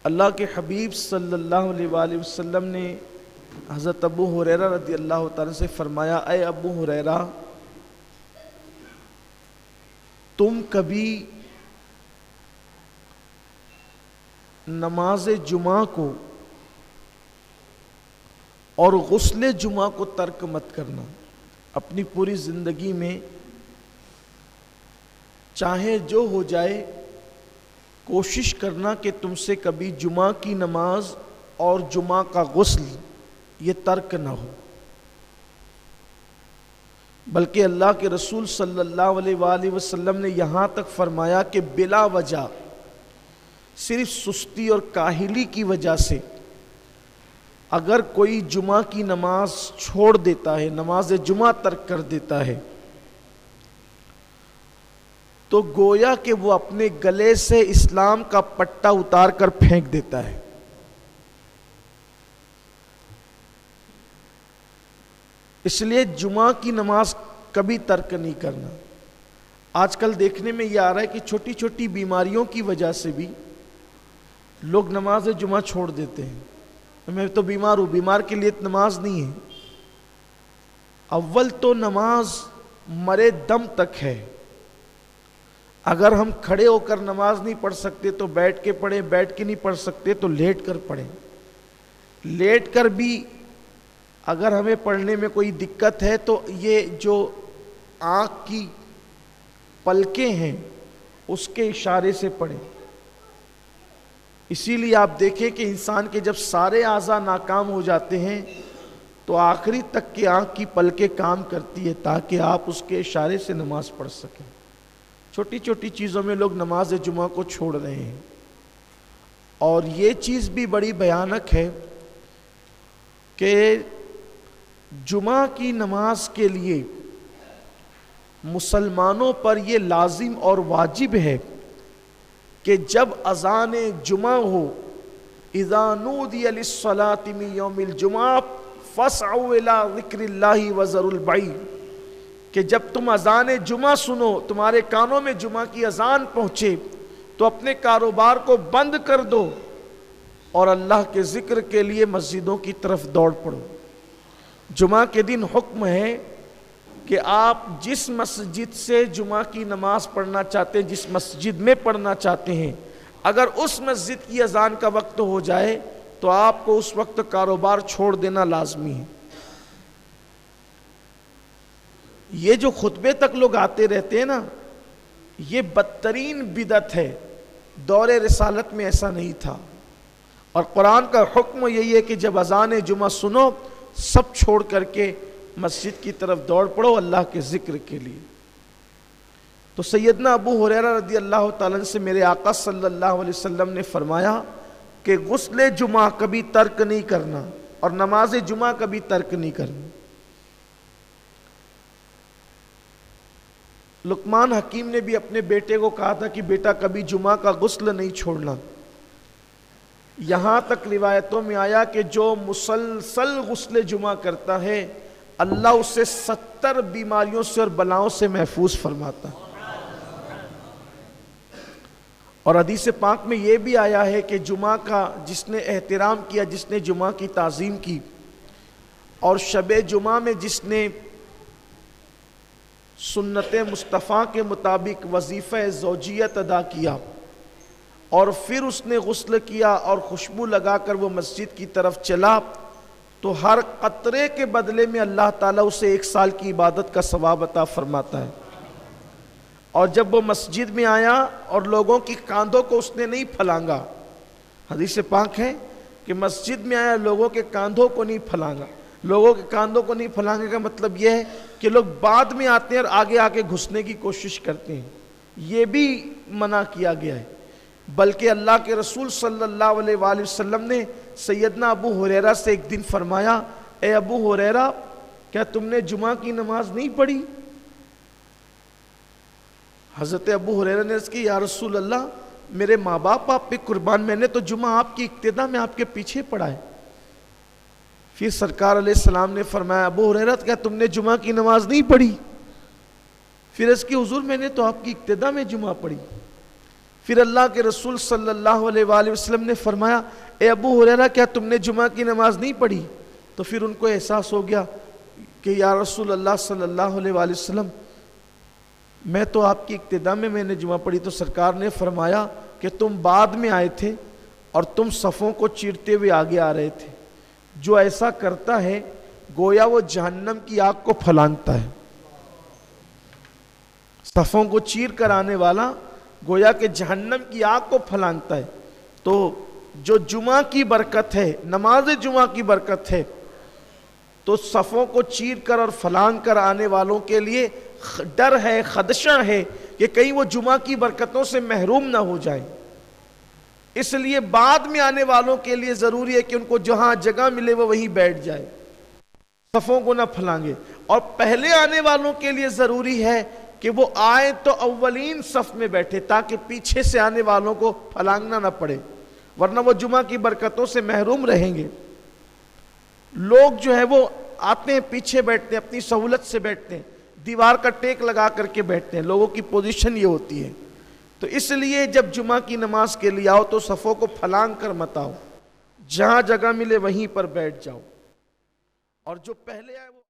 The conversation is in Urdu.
اللہ کے حبیب صلی اللہ علیہ وآلہ وسلم نے حضرت ابو ہریرہ رضی اللہ تعالیٰ سے فرمایا، اے ابو ہریرہ، تم کبھی نماز جمعہ کو اور غسل جمعہ کو ترک مت کرنا۔ اپنی پوری زندگی میں چاہے جو ہو جائے کوشش کرنا کہ تم سے کبھی جمعہ کی نماز اور جمعہ کا غسل یہ ترک نہ ہو، بلکہ اللہ کے رسول صلی اللہ علیہ وآلہ وسلم نے یہاں تک فرمایا کہ بلا وجہ صرف سستی اور کاہلی کی وجہ سے اگر کوئی جمعہ کی نماز چھوڑ دیتا ہے، نماز جمعہ ترک کر دیتا ہے، تو گویا کہ وہ اپنے گلے سے اسلام کا پٹا اتار کر پھینک دیتا ہے۔ اس لیے جمعہ کی نماز کبھی ترک نہیں کرنا۔ آج کل دیکھنے میں یہ آ رہا ہے کہ چھوٹی چھوٹی بیماریوں کی وجہ سے بھی لوگ نماز جمعہ چھوڑ دیتے ہیں۔ میں تو بیمار ہوں، بیمار کے لیے نماز نہیں ہے۔ اول تو نماز مرے دم تک ہے۔ اگر ہم کھڑے ہو کر نماز نہیں پڑھ سکتے تو بیٹھ کے پڑھیں، بیٹھ کے نہیں پڑھ سکتے تو لیٹ کر پڑھیں۔ لیٹ کر بھی اگر ہمیں پڑھنے میں کوئی دقت ہے تو یہ جو آنکھ کی پلکیں ہیں اس کے اشارے سے پڑھیں۔ اسی لیے آپ دیکھیں کہ انسان کے جب سارے اعضاء ناکام ہو جاتے ہیں تو آخری تک کی آنکھ کی پلکیں کام کرتی ہے تاکہ آپ اس کے اشارے سے نماز پڑھ سکیں۔ چھوٹی چھوٹی چیزوں میں لوگ نماز جمعہ کو چھوڑ رہے ہیں، اور یہ چیز بھی بڑی بھیانک ہے کہ جمعہ کی نماز کے لیے مسلمانوں پر یہ لازم اور واجب ہے کہ جب اذان جمعہ ہو، اذا نودی للصلاة من یوم الجمعہ فاسعوا الی ذکر اللہ وذروا البیع، کہ جب تم اذان جمعہ سنو، تمہارے کانوں میں جمعہ کی اذان پہنچے تو اپنے کاروبار کو بند کر دو اور اللہ کے ذکر کے لیے مسجدوں کی طرف دوڑ پڑو۔ جمعہ کے دن حکم ہے کہ آپ جس مسجد سے جمعہ کی نماز پڑھنا چاہتے ہیں، جس مسجد میں پڑھنا چاہتے ہیں، اگر اس مسجد کی اذان کا وقت ہو جائے تو آپ کو اس وقت کاروبار چھوڑ دینا لازمی ہے۔ یہ جو خطبے تک لوگ آتے رہتے ہیں نا، یہ بدترین بدعت ہے۔ دور رسالت میں ایسا نہیں تھا، اور قرآن کا حکم یہی ہے کہ جب اذان جمعہ سنو سب چھوڑ کر کے مسجد کی طرف دوڑ پڑو اللہ کے ذکر کے لیے۔ تو سیدنا ابو ہریرہ رضی اللہ تعالیٰ عنہ سے میرے آقا صلی اللہ علیہ وسلم نے فرمایا کہ غسل جمعہ کبھی ترک نہیں کرنا اور نماز جمعہ کبھی ترک نہیں کرنا۔ لقمان حکیم نے بھی اپنے بیٹے کو کہا تھا کہ بیٹا کبھی جمعہ کا غسل نہیں چھوڑنا۔ یہاں تک روایتوں میں آیا کہ جو مسلسل غسل جمعہ کرتا ہے اللہ اسے 70 بیماریوں سے اور بلاؤں سے محفوظ فرماتا ہے۔ اور حدیث پاک میں یہ بھی آیا ہے کہ جمعہ کا جس نے احترام کیا، جس نے جمعہ کی تعظیم کی، اور شب جمعہ میں جس نے سنت مصطفیٰ کے مطابق وظیفہ زوجیت ادا کیا اور پھر اس نے غسل کیا اور خوشبو لگا کر وہ مسجد کی طرف چلا، تو ہر قطرے کے بدلے میں اللہ تعالیٰ اسے 1 سال کی عبادت کا ثواب عطا فرماتا ہے۔ اور جب وہ مسجد میں آیا اور لوگوں کی کاندھوں کو اس نے نہیں پھلانگا، حدیث پاک ہے کہ مسجد میں آیا لوگوں کے کاندھوں کو نہیں پھلانگا۔ لوگوں کے کاندھوں کو نہیں پھلانگے کا مطلب یہ ہے کہ لوگ بعد میں آتے ہیں اور آگے آگے گھسنے کی کوشش کرتے ہیں، یہ بھی منع کیا گیا ہے۔ بلکہ اللہ کے رسول صلی اللہ علیہ وآلہ وسلم نے سیدنا ابو ہریرہ سے ایک دن فرمایا، اے ابو ہریرہ کیا تم نے جمعہ کی نماز نہیں پڑھی؟ حضرت ابو ہریرہ نے عرض کی، یا رسول اللہ میرے ماں باپ آپ پہ قربان، میں نے تو جمعہ آپ کی اقتدا میں آپ کے پیچھے پڑھا ہے۔ پھر سرکار علیہ السلام نے فرمایا، ابو ہریرہ کیا تم نے جمعہ کی نماز نہیں پڑھی؟ پھر اس کی حضور میں نے تو آپ کی اقتدا میں جمعہ پڑھی۔ پھر اللہ کے رسول صلی اللہ علیہ وآلہ وسلم نے فرمایا اے ابو ہریرہ کیا تم نے جمعہ کی نماز نہیں پڑھی؟ تو پھر ان کو احساس ہو گیا کہ یا رسول اللہ صلی اللہ علیہ وآلہ وسلم میں تو آپ کی اقتداء میں نے جمعہ پڑھی۔ تو سرکار نے فرمایا کہ تم بعد میں آئے تھے اور تم صفوں کو چیرتے ہوئے آگے آ رہے تھے، جو ایسا کرتا ہے گویا وہ جہنم کی آگ کو پھلانگتا ہے۔ صفوں کو چیر کر آنے والا گویا کہ جہنم کی آگ کو پھلانگتا ہے۔ تو جو جمعہ کی برکت ہے، نماز جمعہ کی برکت ہے، تو صفوں کو چیر کر اور پھلانگ کر آنے والوں کے لیے ڈر ہے، خدشہ ہے کہ کہیں وہ جمعہ کی برکتوں سے محروم نہ ہو جائیں۔ اس لیے بعد میں آنے والوں کے لیے ضروری ہے کہ ان کو جہاں جگہ ملے وہ وہیں بیٹھ جائے، صفوں کو نہ پھلانگے۔ اور پہلے آنے والوں کے لیے ضروری ہے کہ وہ آئے تو اولین صف میں بیٹھے تاکہ پیچھے سے آنے والوں کو پھلانگنا نہ پڑے، ورنہ وہ جمعہ کی برکتوں سے محروم رہیں گے۔ لوگ جو ہے وہ آتے ہیں پیچھے بیٹھتے ہیں، اپنی سہولت سے بیٹھتے ہیں، دیوار کا ٹیک لگا کر کے بیٹھتے ہیں، لوگوں کی پوزیشن یہ ہوتی ہے۔ تو اس لیے جب جمعہ کی نماز کے لیے آؤ تو صفوں کو پھلانگ کر مت آؤ، جہاں جگہ ملے وہیں پر بیٹھ جاؤ، اور جو پہلے آئے وہ